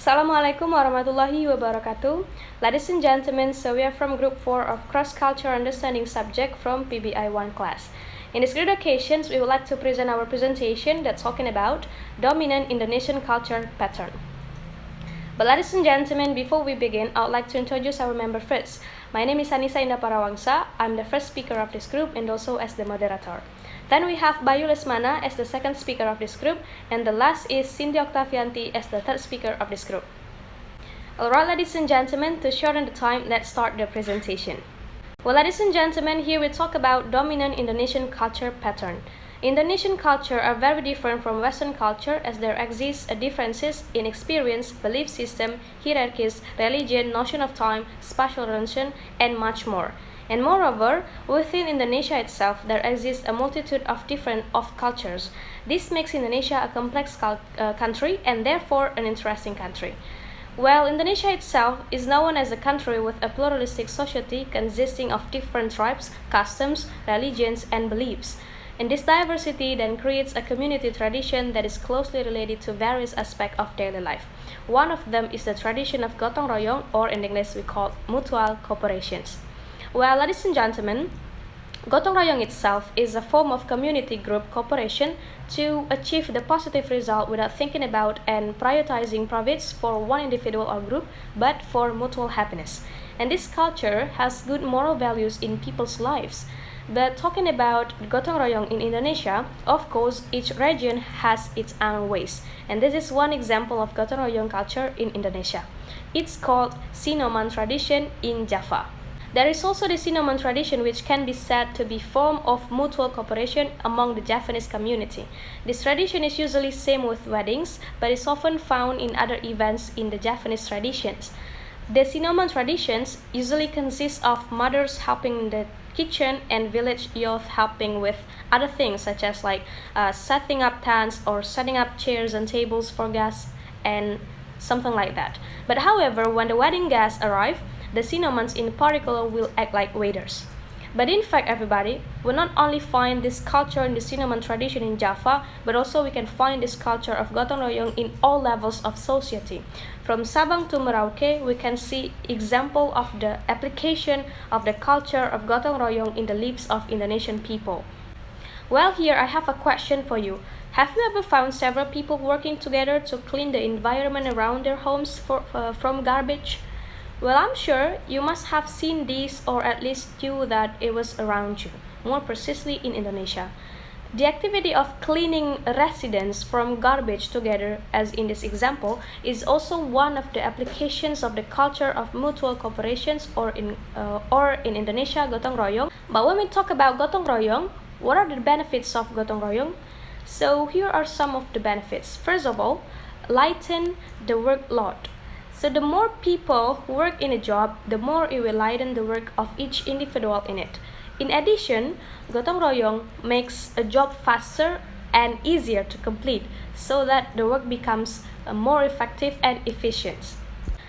Assalamualaikum warahmatullahi wabarakatuh. Ladies and gentlemen, so we are from Group 4 of Cross-Cultural Understanding subject from PBI 1 class. In this great occasion, we would like to present our presentation that's talking about dominant Indonesian culture pattern. But ladies and gentlemen, before we begin, I would like to introduce our member first. My name is Annisa Indah Parawangsa. I'm the first speaker of this group and also as the moderator. Then we have Bayu Lesmana as the second speaker of this group, and the last is Cindi Oktavianti as the third speaker of this group. Alright, ladies and gentlemen, to shorten the time, let's start the presentation. Well, ladies and gentlemen, here we talk about dominant Indonesian culture pattern. Indonesian culture are very different from Western culture as there exists differences in experience, belief system, hierarchies, religion, notion of time, spatial relation, and much more. And moreover, within Indonesia itself, there exists a multitude of different cultures. This makes Indonesia a complex country and therefore an interesting country. Well, Indonesia itself is known as a country with a pluralistic society consisting of different tribes, customs, religions, and beliefs. And this diversity then creates a community tradition that is closely related to various aspects of daily life. One of them is the tradition of gotong royong, or in English we call mutual cooperations. Well, ladies and gentlemen, gotong royong itself is a form of community group cooperation to achieve the positive result without thinking about and prioritizing profits for one individual or group, but for mutual happiness. And this culture has good moral values in people's lives. But talking about gotong royong in Indonesia, of course, each region has its own ways. And this is one example of gotong royong culture in Indonesia. It's called Sinoman tradition in Java. There is also the Sinoman tradition, which can be said to be a form of mutual cooperation among the Javanese community. This tradition is usually same with weddings, but is often found in other events in the Javanese traditions. The Sinoman traditions usually consist of mothers helping in the kitchen and village youth helping with other things such as setting up tents or setting up chairs and tables for guests and something like that. But however, when the wedding guests arrive, the Sinomans in particular will act like waiters. But in fact, everybody, we not only find this culture in the Sinoman tradition in Java, but also we can find this culture of gotong royong in all levels of society. From Sabang to Merauke, we can see example of the application of the culture of gotong royong in the lives of Indonesian people. Well, here I have a question for you. Have you ever found several people working together to clean the environment around their homes from garbage? Well, I'm sure you must have seen this, or at least you that it was around you, more precisely in Indonesia. The activity of cleaning residents from garbage together, as in this example, is also one of the applications of the culture of mutual cooperations, or in Indonesia, gotong royong. But when we talk about gotong royong, what are the benefits of gotong royong? So here are some of the benefits. First of all, lighten the workload. So the more people who work in a job, the more it will lighten the work of each individual in it. In addition, gotong royong makes a job faster and easier to complete so that the work becomes more effective and efficient.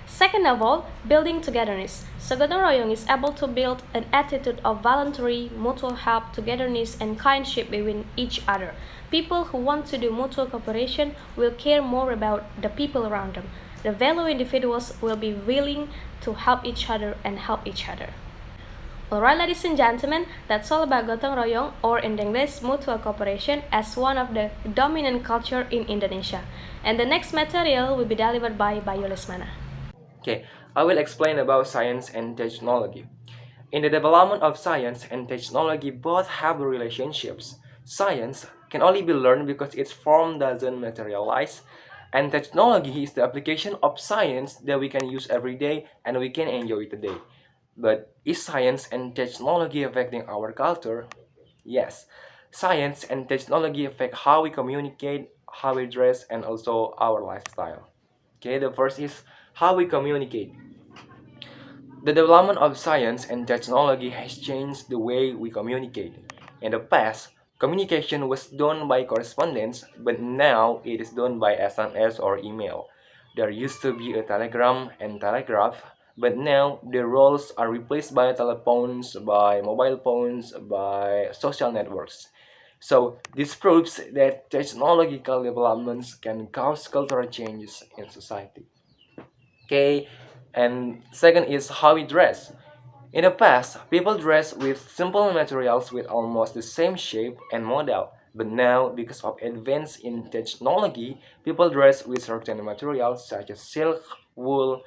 Second of all, building togetherness. So gotong royong is able to build an attitude of voluntary, mutual help, togetherness, and kindship between each other. People who want to do mutual cooperation will care more about the people around them. The value individuals will be willing to help each other and help each other. Alright, ladies and gentlemen, that's all about gotong royong, or in English, mutual cooperation, as one of the dominant culture in Indonesia. And the next material will be delivered by Bayu Lesmana. Okay, I will explain about science and technology. In the development of science and technology, both have relationships. Science can only be learned because its form doesn't materialize, and technology is the application of science that we can use every day and we can enjoy today. But is science and technology affecting our culture? Yes. Science and technology affect how we communicate, how we dress, and also our lifestyle. Okay, the first is how we communicate. The development of science and technology has changed the way we communicate. In the past, communication was done by correspondence, but now it is done by SMS or email. There used to be a telegram and telegraph, but now the roles are replaced by telephones, by mobile phones, by social networks. So this proves that technological developments can cause cultural changes in society. Okay, and second is how we dress. In the past, people dressed with simple materials with almost the same shape and model. But now, because of advance in technology, people dress with certain materials such as silk, wool,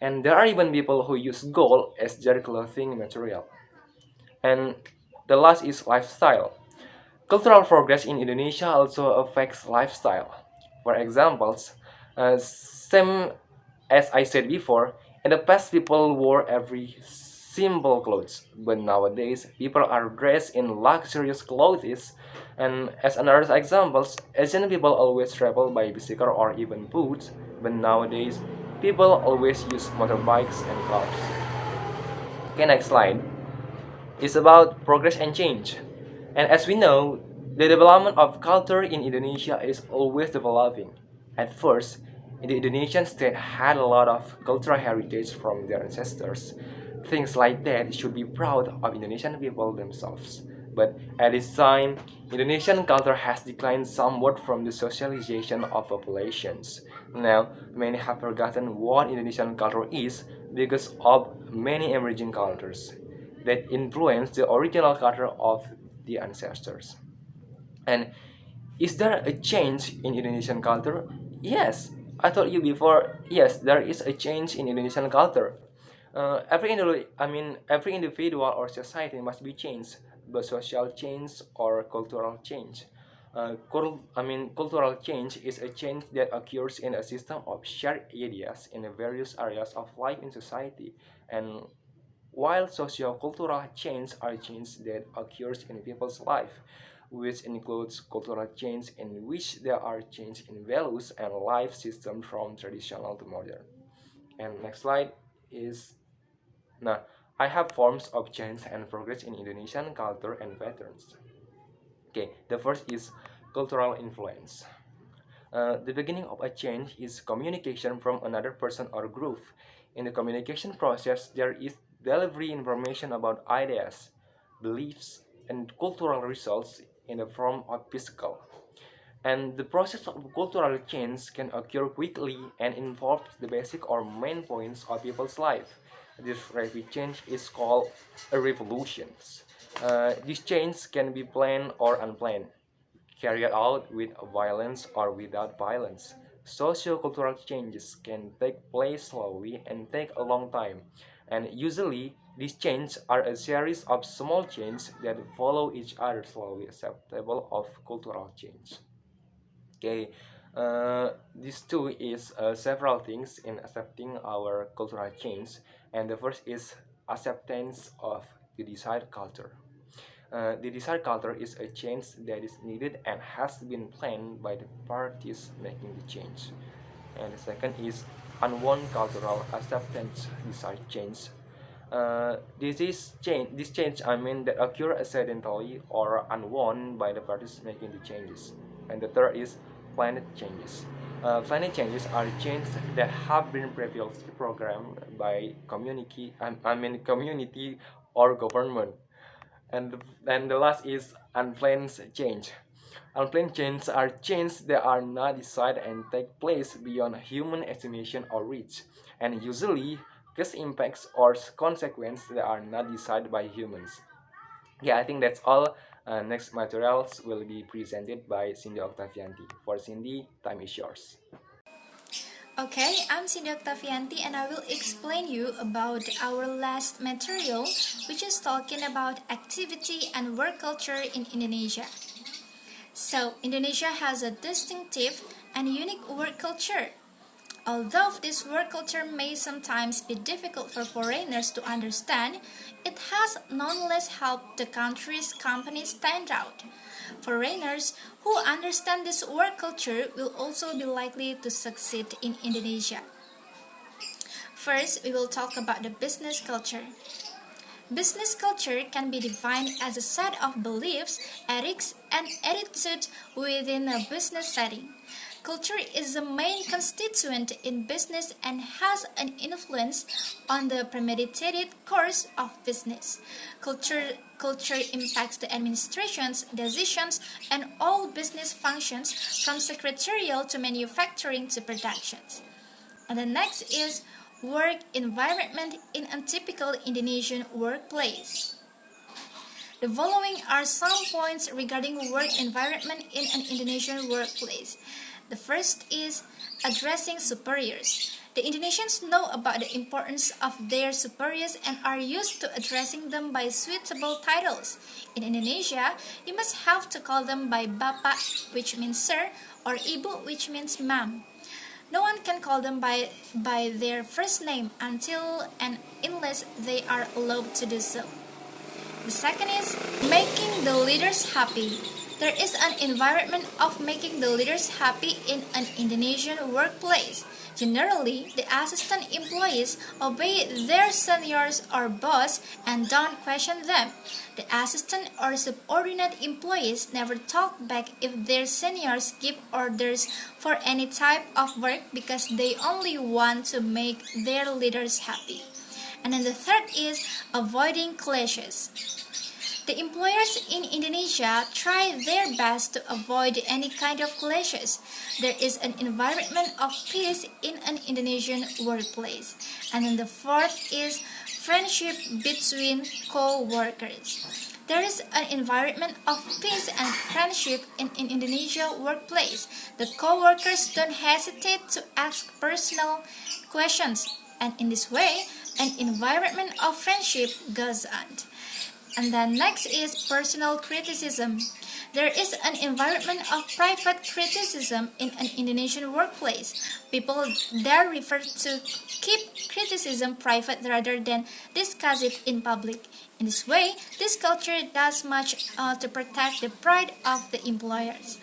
and there are even people who use gold as their clothing material. And the last is lifestyle. Cultural progress in Indonesia also affects lifestyle. For examples, same as I said before, in the past people wore every simple clothes, but nowadays people are dressed in luxurious clothes. And as another examples, Asian people always travel by bicycle or even boats, but nowadays people always use motorbikes and cars. Okay, next slide. Is about progress and change. And as we know, the development of culture in Indonesia is always developing. At first, the Indonesian state had a lot of cultural heritage from their ancestors. Things like that should be proud of Indonesian people themselves. But at this time, Indonesian culture has declined somewhat from the socialization of populations. Now, many have forgotten what Indonesian culture is because of many emerging cultures that influence the original culture of the ancestors. And is there a change in Indonesian culture? Yes, I told you before. Yes, there is a change in Indonesian culture. Every individual or society must be changed, but social change or cultural change. Cultural change is a change that occurs in a system of shared ideas in the various areas of life in society, and while socio-cultural change are changes that occurs in people's life, which includes cultural change in which there are change in values and life system from traditional to modern. And next slide is now I have forms of change and progress in Indonesian culture and patterns. Okay, the first is cultural influence. The beginning of a change is communication from another person or group. In the communication process, there is delivery information about ideas, beliefs, and cultural results in the form of physical. And the process of cultural change can occur quickly and involve the basic or main points of people's life. This rapid change is called a revolution. This change can be planned or unplanned, carried out with violence or without violence. Socio-cultural changes can take place slowly and take a long time, and usually these changes are a series of small changes that follow each other slowly acceptable of cultural change. Okay, this too is several things in accepting our cultural change, and the first is acceptance of the desired culture. The desired culture is a change that is needed and has been planned by the parties making the change. And the second is unworn cultural acceptance desired change. This change that occur accidentally or unworn by the parties making the changes. And the third is planet changes. Planet changes are changes that have been previously programmed by community or government. And the last is unplanned change. Unplanned changes are changes that are not decided and take place beyond human estimation or reach, and usually cause impacts or consequences that are not decided by humans. Yeah, I think that's all. Next materials will be presented by Cindi Oktavianti. For Cindy, time is yours. Okay, I'm Cindi Oktavianti and I will explain you about our last material, which is talking about activity and work culture in Indonesia. So, Indonesia has a distinctive and unique work culture. Although this work culture may sometimes be difficult for foreigners to understand, it has nonetheless helped the country's companies stand out. Foreigners who understand this work culture will also be likely to succeed in Indonesia. First, we will talk about the business culture. Business culture can be defined as a set of beliefs, ethics, and attitudes within a business setting. Culture is the main constituent in business and has an influence on the premeditated course of business. Culture impacts the administration's decisions and all business functions from secretarial to manufacturing to productions. And the next is work environment in a typical Indonesian workplace. The following are some points regarding work environment in an Indonesian workplace. The first is addressing superiors. The Indonesians know about the importance of their superiors and are used to addressing them by suitable titles. In Indonesia, you must have to call them by Bapak, which means sir, or Ibu, which means ma'am. No one can call them by their first name until and unless they are allowed to do so. The second is making the leaders happy. There is an environment of making the leaders happy in an Indonesian workplace. Generally, the assistant employees obey their seniors or boss and don't question them. The assistant or subordinate employees never talk back if their seniors give orders for any type of work because they only want to make their leaders happy. And then the third is avoiding clashes. The employers in Indonesia try their best to avoid any kind of clashes. There is an environment of peace in an Indonesian workplace. And then the fourth is friendship between co-workers. There is an environment of peace and friendship in an Indonesian workplace. The co-workers don't hesitate to ask personal questions, and in this way, an environment of friendship goes on. And then next is personal criticism. There is an environment of private criticism in an Indonesian workplace. People there prefer to keep criticism private rather than discuss it in public. In this way, this culture does much to protect the pride of the employers.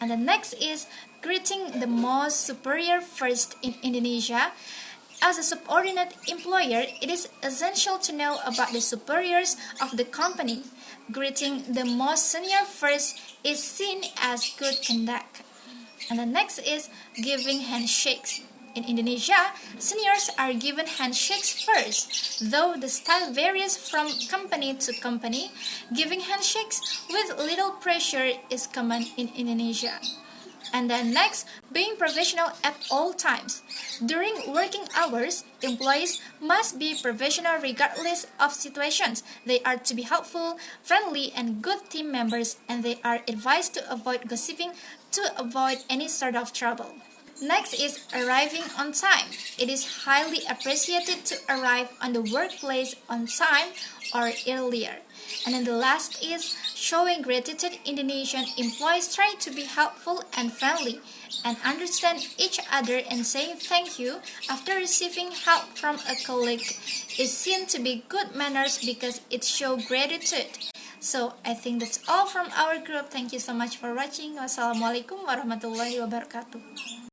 And the next is greeting the most superior first in Indonesia. As a subordinate employer, it is essential to know about the superiors of the company. Greeting the most senior first is seen as good conduct. And the next is giving handshakes. In Indonesia, seniors are given handshakes first. Though the style varies from company to company, giving handshakes with little pressure is common in Indonesia. And then next, being professional at all times. During working hours, employees must be professional regardless of situations. They are to be helpful, friendly, and good team members, and they are advised to avoid gossiping to avoid any sort of trouble. Next is arriving on time. It is highly appreciated to arrive on the workplace on time or earlier. And then the last is showing gratitude. Indonesian employees try to be helpful and friendly and understand each other, and saying thank you after receiving help from a colleague is seen to be good manners because it shows gratitude. So I think that's all from our group. Thank you so much for watching. Wassalamualaikum warahmatullahi wabarakatuh.